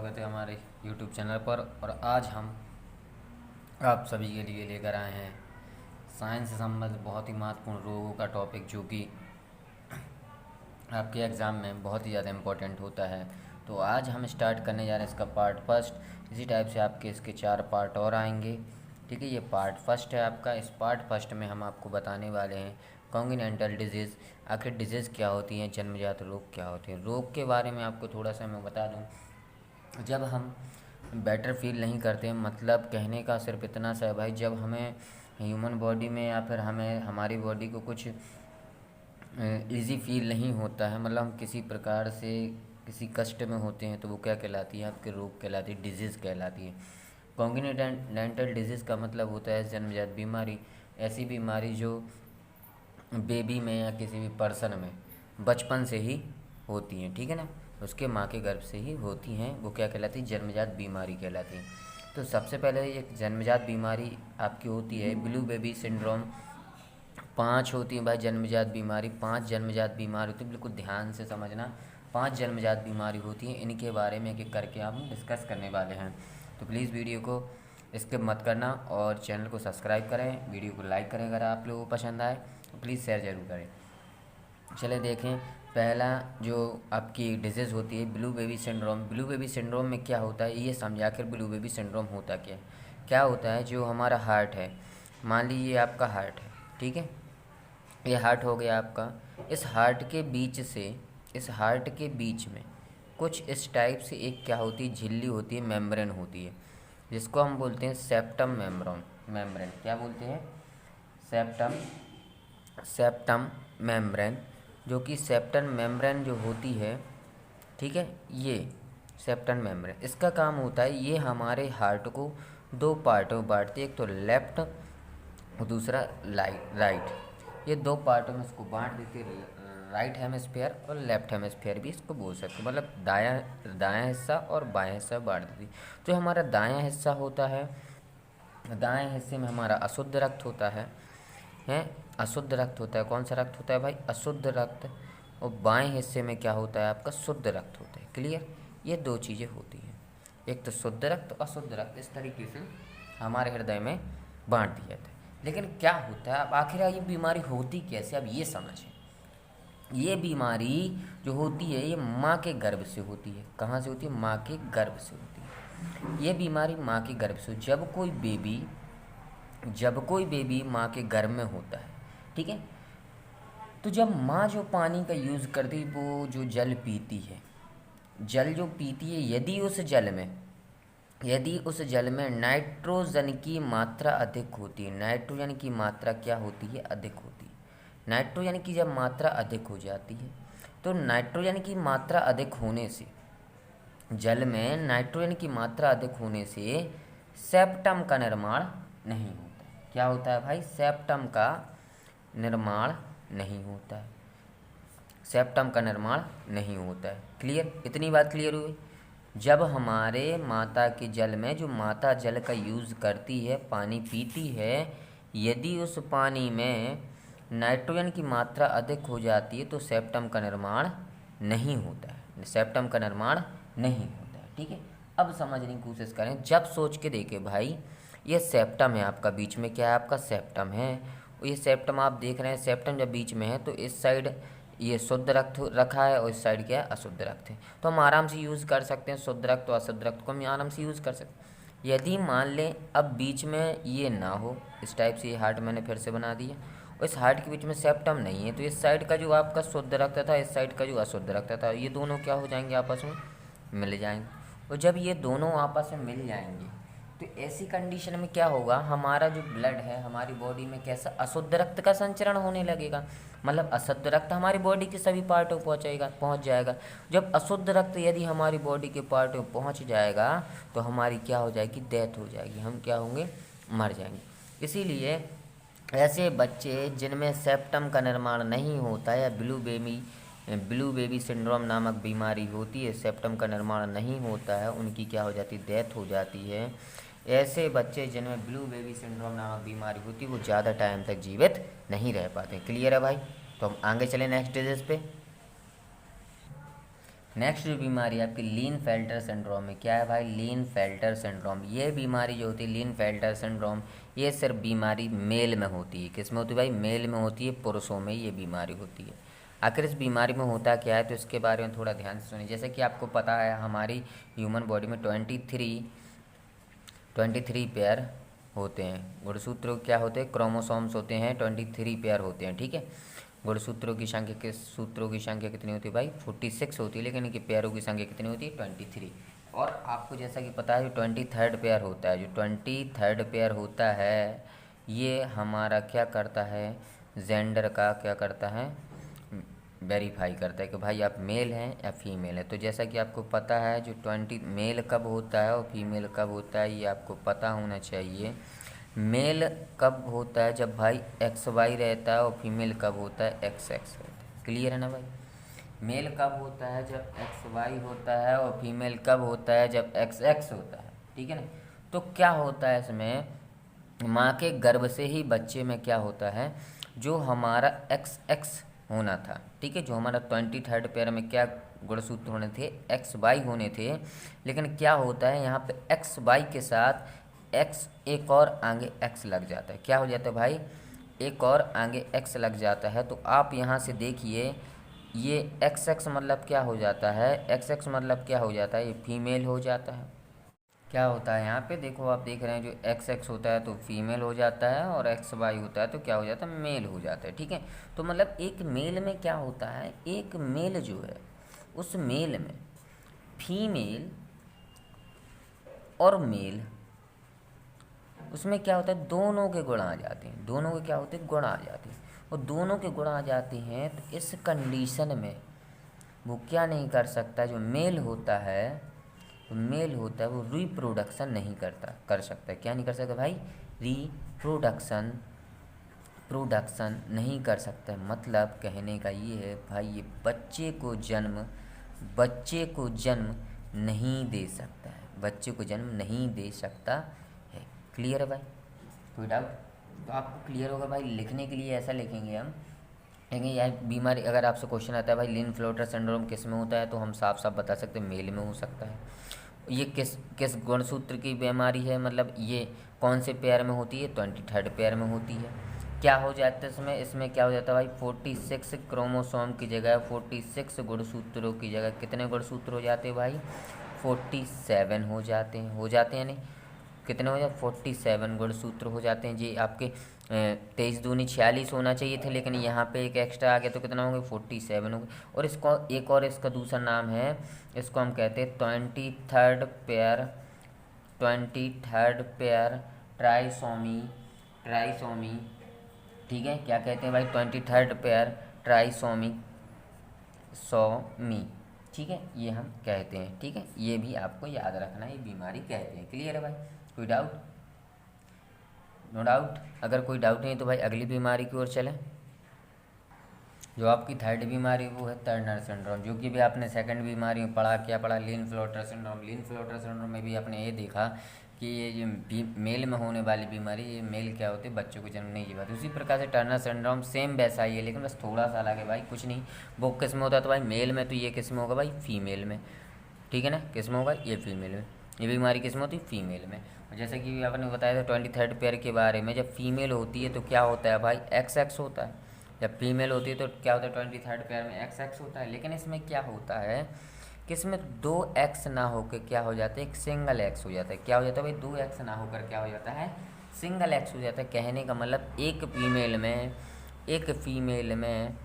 स्वागत है हमारे YouTube चैनल पर। और आज हम आप सभी के लिए लेकर आए हैं साइंस से संबंधित बहुत ही महत्वपूर्ण रोगों का टॉपिक, जो कि आपके एग्ज़ाम में बहुत ही ज़्यादा इम्पोर्टेंट होता है। तो आज हम स्टार्ट करने जा रहे हैं इसका पार्ट फर्स्ट। इसी टाइप से आपके इसके 4 पार्ट और आएंगे। ठीक है, ये पार्ट फर्स्ट है आपका। इस पार्ट फर्स्ट में हम आपको बताने वाले हैं कॉन्गिनेंटल डिजीज़, आखिर डिजीज़ क्या होती हैं, जन्मजात रोग क्या होते हैं। रोग के बारे में आपको थोड़ा सा मैं बता दूं। जब हम बेटर फील नहीं करते, मतलब कहने का सिर्फ इतना सा है भाई, जब हमें ह्यूमन बॉडी में या फिर हमें हमारी बॉडी को कुछ इजी फील नहीं होता है, मतलब हम किसी प्रकार से किसी कष्ट में होते हैं, तो वो क्या कहलाती है, आपके रोग कहलाती है, डिजीज़ कहलाती है। कॉन्गिनेंटल डिजीज़ का मतलब होता है जन्मजात बीमारी, ऐसी बीमारी जो बेबी में या किसी भी पर्सन में बचपन से ही होती हैं। ठीक है ना, उसके माँ के गर्भ से ही होती हैं। वो क्या कहलाती है, जन्मजात बीमारी कहलाती है। तो सबसे पहले एक जन्मजात बीमारी आपकी होती है ब्लू बेबी सिंड्रोम। 5 होती हैं भाई जन्मजात बीमारी, 5 जन्मजात बीमारी होती है, बिल्कुल ध्यान से समझना। 5 जन्मजात बीमारी होती हैं, इनके बारे में एक एक करके हम डिस्कस करने वाले हैं। तो प्लीज़ वीडियो को स्किप मत करना और चैनल को सब्सक्राइब करें, वीडियो को लाइक करें। अगर आप लोगों को पसंद आए तो प्लीज़ शेयर ज़रूर करें। चले देखें, पहला जो आपकी डिजीज़ होती है blue baby syndrome. Blue baby syndrome में क्या होता है ये समझा, आखिर ब्लू बेबी सिंड्रोम होता क्या है। क्या होता है, जो हमारा हार्ट है, मान लीजिए आपका हार्ट है, ठीक है, ये हार्ट हो गया आपका। इस हार्ट के बीच से, इस हार्ट के बीच में कुछ इस टाइप से एक क्या होती है, झिल्ली होती है, मेम्ब्रेन होती है, जिसको हम बोलते हैं सेप्टम मेम्ब्रेन। क्या बोलते हैं, सेप्टम मेम्ब्रेन। जो कि सेप्टम मेम्ब्रेन जो होती है, ठीक है, ये सेप्टम मेम्ब्रेन, इसका काम होता है, ये हमारे हार्ट को 2 पार्टों में बांटती है, एक तो लेफ्ट और दूसरा राइट। ये 2 पार्टों में इसको बांट देती है, राइट हेमिस्फेयर और लेफ्ट हेमिस्फेयर भी इसको बोल सकते हैं, मतलब दायां हिस्सा और बायां हिस्सा बांट देती है। तो हमारा दायां हिस्सा होता है, दाएं हिस्से में हमारा अशुद्ध रक्त होता है, अशुद्ध रक्त होता है। कौन सा रक्त होता है भाई, अशुद्ध रक्त। और बाएं हिस्से में क्या होता है, आपका शुद्ध रक्त होता है। क्लियर, ये 2 चीज़ें होती हैं, एक तो शुद्ध रक्त, अशुद्ध रक्त, इस तरीके से हमारे हृदय में बांट दिया जाता है। लेकिन क्या होता है, अब आखिर ये बीमारी होती कैसे, अब ये समझें। ये बीमारी जो होती है ये माँ के गर्भ से होती है। कहाँ से होती है, माँ के गर्भ से होती है। ये बीमारी माँ के गर्भ से, जब कोई बेबी माँ के गर्भ में होता है, ठीक है, तो जब माँ जो पानी का यूज़ करती है, वो जो जल पीती है, जल जो पीती है, यदि उस जल में नाइट्रोजन की मात्रा अधिक होती है, नाइट्रोजन की मात्रा क्या होती है, अधिक होती है। नाइट्रोजन की जब मात्रा अधिक हो जाती है, तो नाइट्रोजन की मात्रा अधिक होने से, जल में नाइट्रोजन की मात्रा अधिक होने से सेप्टम का निर्माण नहीं होता है। क्या होता है भाई, सेप्टम का निर्माण नहीं होता है, सेप्टम का निर्माण नहीं होता है। क्लियर, इतनी बात क्लियर हुई। जब हमारे माता के जल में, जो माता जल का यूज़ करती है, पानी पीती है, यदि उस पानी में नाइट्रोजन की मात्रा अधिक हो जाती है, तो सेप्टम का निर्माण नहीं होता है, सेप्टम का निर्माण नहीं होता है। ठीक है, अब समझने की कोशिश करें, जब सोच के देखें भाई, ये सेप्टम है आपका, बीच में क्या है, आपका सेप्टम है। ये सेप्टम आप देख रहे हैं, सेप्टम जब बीच में है तो इस साइड ये शुद्ध रक्त रखा है और इस साइड क्या है, अशुद्ध रक्त है। तो हम आराम से यूज़ कर सकते हैं, शुद्ध रक्त और अशुद्ध रक्त को हम आराम से यूज़ कर सकते हैं। यदि मान लें अब बीच में ये ना हो, इस टाइप से ये हार्ट मैंने फिर से बना दिया, और इस हार्ट के बीच में सेप्टम नहीं है, तो इस साइड का जो आपका शुद्ध रक्त था, इस साइड का जो अशुद्ध रक्त था, ये दोनों क्या हो जाएंगे, आपस में मिल जाएंगे। और जब ये दोनों आपस में मिल जाएंगे, तो ऐसी कंडीशन में क्या होगा, हमारा जो ब्लड है, हमारी बॉडी में कैसा, अशुद्ध रक्त का संचरण होने लगेगा, मतलब अशुद्ध रक्त हमारी बॉडी के सभी पार्टों पहुंच जाएगा। जब अशुद्ध रक्त यदि हमारी बॉडी के पार्टों में पहुंच जाएगा, तो हमारी क्या हो जाएगी, डेथ हो जाएगी, हम क्या होंगे, मर जाएंगे। इसीलिए ऐसे बच्चे जिनमें सेप्टम का निर्माण नहीं होता या ब्लू बेबी सिंड्रोम नामक बीमारी होती है, सेप्टम का निर्माण नहीं होता है, उनकी क्या हो जाती है, डेथ हो जाती है। ऐसे बच्चे जिनमें ब्लू बेबी सिंड्रोम नामक बीमारी होती है, वो ज़्यादा टाइम तक जीवित नहीं रह पाते। क्लियर है भाई, तो हम आगे चले नेक्स्ट डिजीज़ पे। नेक्स्ट जो बीमारी है आपकी लीन-फेल्टर सिंड्रोम है। क्या है भाई? लीन-फेल्टर सिंड्रोम। ये बीमारी जो होती है लीन-फेल्टर सिंड्रोम, ये सिर्फ बीमारी मेल में होती है। किस में होती है भाई? मेल में होती है, पुरुषों में ये बीमारी होती है। आखिर इस बीमारी में होता क्या है, तो इसके बारे में थोड़ा ध्यान से सुनिए। जैसे कि आपको पता है हमारी ह्यूमन बॉडी में 23 पेयर होते हैं। गुणसूत्रों क्या होते हैं? क्रोमोसोम्स होते हैं, 23 पेयर होते हैं, ठीक है। गुणसूत्रों की संख्या, किस सूत्रों की संख्या कितनी होती है भाई? 46 होती है, लेकिन इनके पेयरों की संख्या कितनी होती है? 23। और आपको जैसा कि पता है जो 23rd पेयर होता है, जो 23rd पेयर होता है, ये हमारा क्या करता है? जेंडर का क्या करता है? वेरीफाई करता है कि भाई आप मेल हैं या फीमेल हैं। तो जैसा कि आपको पता है जो 20 मेल कब होता है और फीमेल कब होता है, ये आपको पता होना चाहिए। मेल कब होता है? जब भाई XY रहता है, और फीमेल कब होता है? XX रहता है। क्लियर है ना भाई? मेल कब होता है? जब XY होता है, और फीमेल कब होता है? जब XX होता है, ठीक है ना। तो क्या होता है इसमें, माँ के गर्भ से ही बच्चे में क्या होता है, जो हमारा XX होना था, ठीक है, जो हमारा 23rd पेयर में क्या गुणसूत्र होने थे? XY होने थे। लेकिन क्या होता है यहाँ पे XY के साथ X एक और आगे X लग जाता है। क्या हो जाता है भाई? एक और आगे X लग जाता है। तो आप यहाँ से देखिए, ये XX मतलब क्या हो जाता है? XX मतलब क्या हो जाता है? ये फीमेल हो जाता है। क्या होता है यहाँ पे देखो, आप देख रहे हैं जो XX होता है तो फीमेल हो जाता है, और XY होता है तो क्या हो जाता है? मेल हो जाता है, ठीक है। तो मतलब एक मेल में क्या होता है, एक मेल जो है उस मेल में फीमेल और मेल, उसमें क्या होता है? दोनों के गुण आ जाते हैं। दोनों के क्या होते हैं? गुण आ जाते हैं। और दोनों के गुण आ जाते हैं तो इस कंडीशन में वो क्या नहीं कर सकता, जो मेल होता है, मेल होता है वो रिप्रोडक्शन नहीं कर सकता। क्या नहीं कर सकता भाई? रिप्रोडक्शन प्रोडक्शन नहीं कर सकता। मतलब कहने का ये है भाई, ये बच्चे को जन्म नहीं दे सकता है, बच्चे को जन्म नहीं दे सकता है। क्लियर है भाई? कोई डाउट? तो आपको क्लियर होगा भाई। लिखने के लिए ऐसा लिखेंगे हम, लेकिन यह बीमारी अगर आपसे क्वेश्चन आता है भाई लिन-फ्लोटर सिंड्रोम किस में होता है, तो हम साफ साफ बता सकते हैं मेल में हो सकता है। ये किस किस गुणसूत्र की बीमारी है, मतलब ये कौन से पेयर में होती है? 23rd पेयर में होती है। क्या हो जाता है इसमें क्या हो जाता है भाई? 46 क्रोमोसोम की जगह 46 गुणसूत्रों की जगह कितने गुणसूत्र हो जाते हैं भाई? 47 हो जाते हैं नहीं, कितने हो जाते? 47 गुणसूत्र हो जाते हैं जी आपके। 23 दूनी 46 होना चाहिए थे, लेकिन यहाँ पे एक एक्स्ट्रा आ गया तो कितना हो गया? 47 हो गए। और इसको एक और इसका दूसरा नाम है, इसको हम कहते हैं 23rd पेयर ट्राइसोमी, ठीक है। क्या कहते हैं भाई? 23rd पेयर ट्राइसोमी, ठीक है, ये हम कहते हैं, ठीक है। ये भी आपको याद रखना, ये बीमारी कहते हैं। क्लियर है भाई? कोई डाउट? No doubt. अगर कोई डाउट नहीं तो भाई अगली बीमारी की ओर चलें। जो आपकी थर्ड बीमारी वो है टर्नर सिंड्रोम, जो कि भी आपने सेकंड बीमारी में पढ़ा। क्या पढ़ा? लिन-फ्लोटर सिंड्रोम। लिन-फ्लोटर सिंड्रोम में भी आपने ये देखा कि ये जो मेल में होने वाली बीमारी, ये मेल क्या होती है? बच्चों को जन्म नहीं की बात। उसी प्रकार से टर्नर सिंड्रोम सेम वैसा ही है, लेकिन बस थोड़ा सा अलग है भाई, कुछ नहीं। वो किस में होता है? तो भाई मेल में, तो ये किस में होगा भाई? फीमेल में, ठीक है ना। किस में होगा? ये फीमेल में। ये बीमारी किस में होती है? फीमेल में। जैसे कि आपने बताया था 23rd पेयर के बारे में, जब फीमेल होती है तो क्या होता है भाई? XX होता है। जब फीमेल होती है तो क्या होता है? 23rd पेयर में XX होता है। लेकिन इसमें क्या होता है कि इसमें 2X ना होकर क्या हो जाता है? एक सिंगल X हो जाता है। क्या हो जाता है भाई? 2X ना होकर क्या हो जाता है? सिंगल X हो जाता है। कहने का मतलब एक फीमेल में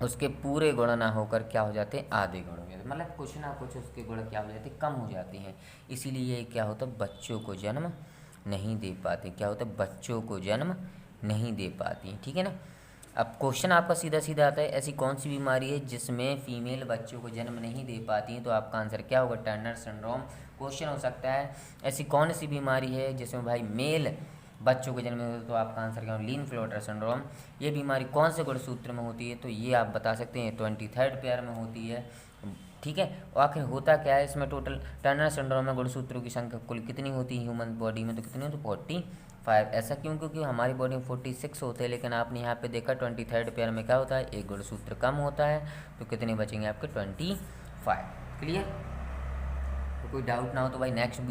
उसके पूरे गुण ना होकर क्या हो जाते हैं? आधे गुण हो जाते हैं। मतलब कुछ ना कुछ उसके गुण क्या हो जाते हैं? कम हो जाती हैं। इसीलिए ये क्या होता है? बच्चों को जन्म नहीं दे पाती। क्या होता है? बच्चों को जन्म नहीं दे पाती, ठीक है ना। अब क्वेश्चन आपका सीधा सीधा आता है, ऐसी कौन सी बीमारी है जिसमें फीमेल बच्चों को जन्म नहीं दे पाती हैं? तो आपका आंसर क्या होगा? Turner syndrome. क्वेश्चन हो सकता है ऐसी कौन सी बीमारी है जिसमें भाई मेल बच्चों को जन्म नहीं देते? तो आपका आंसर क्या होगा? लिन-फ्लोटर सिंड्रोम। ये बीमारी कौन से गुणसूत्र में होती है? तो ये आप बता सकते हैं 23rd पेयर में होती है, ठीक है। और आखिर होता क्या है इसमें? टोटल टर्नर सिंड्रोम में गुणसूत्रों की संख्या कुल कितनी होती है ह्यूमन बॉडी में? तो कितनी होती है? 45। ऐसा क्यों? क्योंकि हमारी बॉडी में 46 होते हैं, लेकिन आपने यहाँ पे देखा 23rd पेयर में क्या होता है? एक गुणसूत्र कम होता है, तो कितने बचेंगे आपके? 5। क्लियर? तो कोई डाउट ना हो तो भाई नेक्स्ट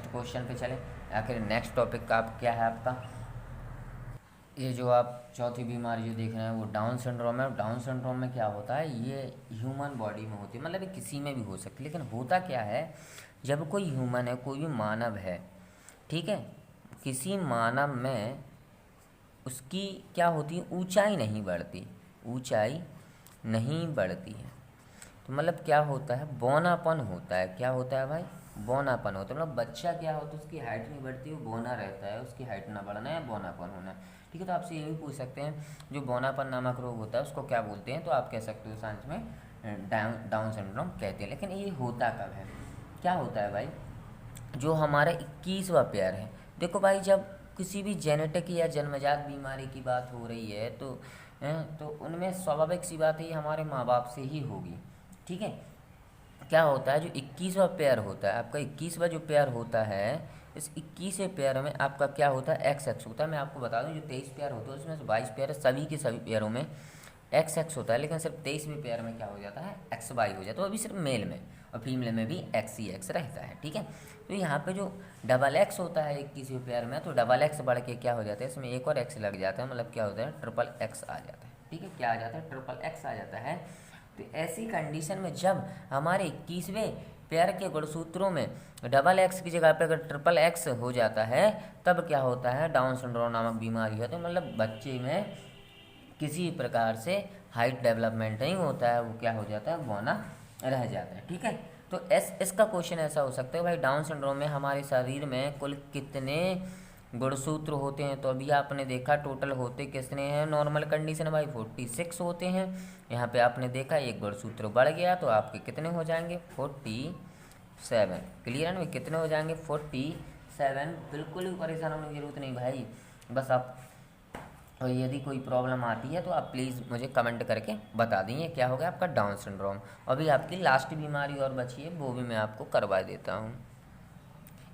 क्वेश्चन पे चले। आखिर नेक्स्ट टॉपिक का आप क्या है आपका, ये जो आप चौथी बीमारी जो देख रहे हैं वो डाउन सिंड्रोम है। डाउन सिंड्रोम में क्या होता है, ये ह्यूमन बॉडी में होती है, मतलब ये किसी में भी हो सकती है, लेकिन होता क्या है, जब कोई ह्यूमन है, कोई भी मानव है, ठीक है, किसी मानव में उसकी क्या होती है, ऊंचाई नहीं बढ़ती, ऊंचाई नहीं बढ़ती है। तो मतलब क्या होता है, बौनापन होता है। क्या होता है भाई, बौनापन होता है। मतलब बच्चा क्या होता है, उसकी हाइट नहीं बढ़ती, वो बौना रहता है, उसकी हाइट ना बढ़ना या बौनापन होना। ठीक है, तो आपसे ये भी पूछ सकते हैं जो बौनापन नामक रोग होता है उसको क्या बोलते हैं, तो आप कह सकते हो साइंस में डाउन सिंड्रोम कहते हैं। लेकिन ये होता कब है, क्या होता है भाई, जो हमारा 21वां पेयर है। देखो भाई, जब किसी भी जेनेटिक या जन्मजात बीमारी की बात हो रही है तो उनमें स्वाभाविक सी बात है, हमारे माँ बाप से ही होगी। ठीक है, क्या होता है, जो 21वां पेयर होता है आपका, 21वां जो पेयर होता है, इस 21वें पेयर में आपका क्या होता है, एक्स एक्स होता है। मैं आपको बता दूं, जो 23 पेयर होते हैं उसमें से 22 पेयर है, सभी के सभी पेयरों में एक्स एक्स होता है, लेकिन सिर्फ 23वें पेयर में क्या हो जाता है, एक्स वाई हो जाता है। वो भी सिर्फ मेल में, और फीमेल में भी एक्स ही एक्स रहता है। ठीक है, तो यहाँ पे जो डबल एक्स होता है 21वें पेयर में, तो डबल एक्स बढ़ के क्या हो जाता है, इसमें एक और एक्स लग जाता है, मतलब क्या होता है, ट्रिपल एक्स आ जाता है। ठीक है, क्या आ जाता है, ट्रिपल एक्स आ जाता है। तो ऐसी कंडीशन में जब हमारे 21वें पेयर के गुणसूत्रों में डबल एक्स की जगह पर अगर ट्रिपल एक्स हो जाता है, तब क्या होता है, डाउन सिंड्रोम नामक बीमारी होती है। मतलब बच्चे में किसी प्रकार से हाइट डेवलपमेंट नहीं होता है, वो क्या हो जाता है, बौना रह जाता है। ठीक है, तो इसका क्वेश्चन ऐसा हो सकता है भाई, डाउन सिंड्रोम में हमारे शरीर में कुल कितने गुणसूत्र होते हैं, तो अभी आपने देखा टोटल होते कितने हैं, नॉर्मल कंडीशन भाई 46 होते हैं। यहाँ पे आपने देखा एक गुणसूत्र बढ़ गया तो आपके कितने हो जाएंगे, 47। क्लियर है ना, कितने हो जाएंगे, 47। बिल्कुल भी परेशान होने की जरूरत नहीं भाई, बस आप, और यदि कोई प्रॉब्लम आती है तो आप प्लीज़ मुझे कमेंट करके बता दीजिए क्या हो गया आपका डाउन सिंड्रोम। अभी आपकी लास्ट बीमारी और बची है, वो भी मैं आपको करवा देता हूँ।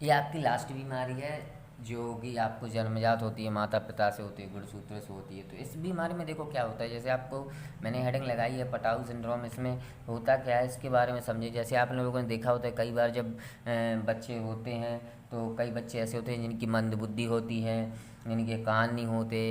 ये आपकी लास्ट बीमारी है जो कि आपको जन्मजात होती है, माता पिता से होती है, गुणसूत्र से होती है। तो इस बीमारी में देखो क्या होता है, जैसे आपको मैंने हेडिंग लगाई है पटाऊ सिंड्रोम, इसमें होता क्या है इसके बारे में समझिए। जैसे आप लोगों ने देखा होता है कई बार जब बच्चे होते हैं तो कई बच्चे ऐसे होते हैं जिनकी मंद बुद्धि होती है, जिनके कान नहीं होते,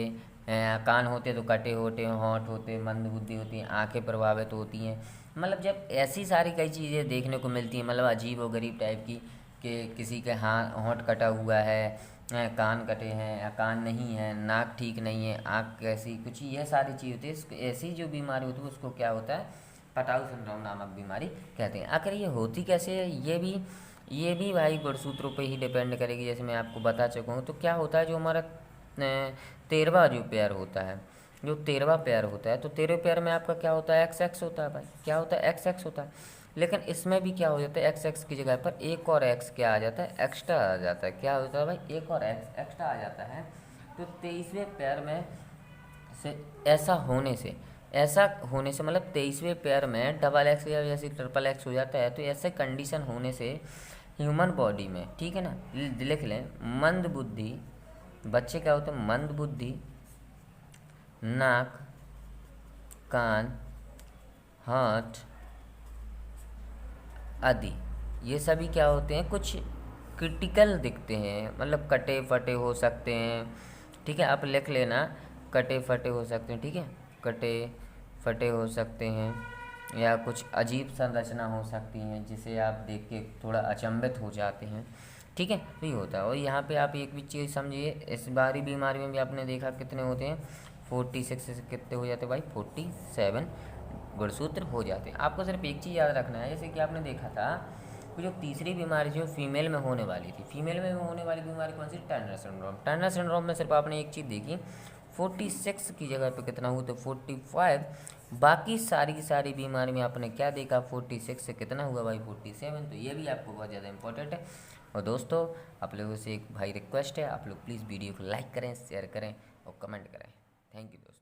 कान होते तो कटे होते, होंठ होते, मंद बुद्धि होती है, आंखें प्रभावित होती हैं। मतलब जब ऐसी सारी कई चीज़ें देखने को मिलती हैं, मतलब अजीब और गरीब टाइप की, कि किसी के होंठ कटा हुआ है, कान कटे हैं या कान नहीं है, नाक ठीक नहीं है, आँख कैसी, कुछ ये सारी चीज़ होती है, ऐसी जो बीमारी होती है उसको क्या होता है, पटाऊ सिंड्रोम नामक बीमारी कहते हैं। आखिर ये होती कैसे है, ये भी भाई गुणसूत्रों पे ही डिपेंड करेगी, जैसे मैं आपको बता चुका हूँ। तो क्या होता है, जो हमारा 13वां जो पेयर होता है, जो 13वां पेयर होता है, तो 13वें पेयर में आपका क्या होता है, एक्स एक्स होता है भाई, क्या होता है, एक्स एक्स होता है। लेकिन इसमें भी क्या हो जाता है, एक्स एक्स की जगह पर एक और एक्स क्या आ जाता है, एक्स्ट्रा आ जाता है। क्या होता है भाई, एक और एक्स एक्स्ट्रा आ जाता है। तो 23वें पेयर में से ऐसा होने से मतलब 23वें पेयर में डबल एक्स या जैसे ट्रिपल एक्स हो जाता है। तो ऐसे कंडीशन होने से ह्यूमन बॉडी में, ठीक है ना, लिख लें, मंद बुद्धि, बच्चे क्या होते हैं, मंद बुद्धि, नाक, कान, हाथ आदि, ये सभी क्या होते हैं, कुछ क्रिटिकल दिखते हैं, मतलब कटे फटे हो सकते हैं। ठीक है, आप लिख लेना, कटे फटे हो सकते हैं। ठीक है, कटे फटे हो सकते हैं, या कुछ अजीब संरचना हो सकती हैं जिसे आप देख के थोड़ा अचंभित हो जाते हैं। ठीक है, तो ये होता है। और यहाँ पे आप एक भी चीज़ समझिए, इस बारी बीमारी में भी आपने देखा कितने होते हैं, 46 से कितने हो जाते हैं भाई, 47 गुणसूत्र हो जाते हैं। आपको सिर्फ एक चीज़ याद रखना है, जैसे कि आपने देखा था कि जो तीसरी बीमारी जो फीमेल में होने वाली थी, फीमेल में होने वाली बीमारी कौन सी, टर्नर सिंड्रोम। टर्नर सिंड्रोम में सिर्फ आपने एक चीज़ देखी, 46 की जगह पे कितना हुआ, तो 45। बाकी सारी की सारी बीमारी में आपने क्या देखा, 46 से कितना हुआ भाई, 47। तो ये भी आपको बहुत ज़्यादा इंपॉर्टेंट है। और दोस्तों, आप लोगों से एक भाई रिक्वेस्ट है, आप लोग प्लीज़ वीडियो को लाइक करें, शेयर करें और कमेंट करें। थैंक यू दोस्तों।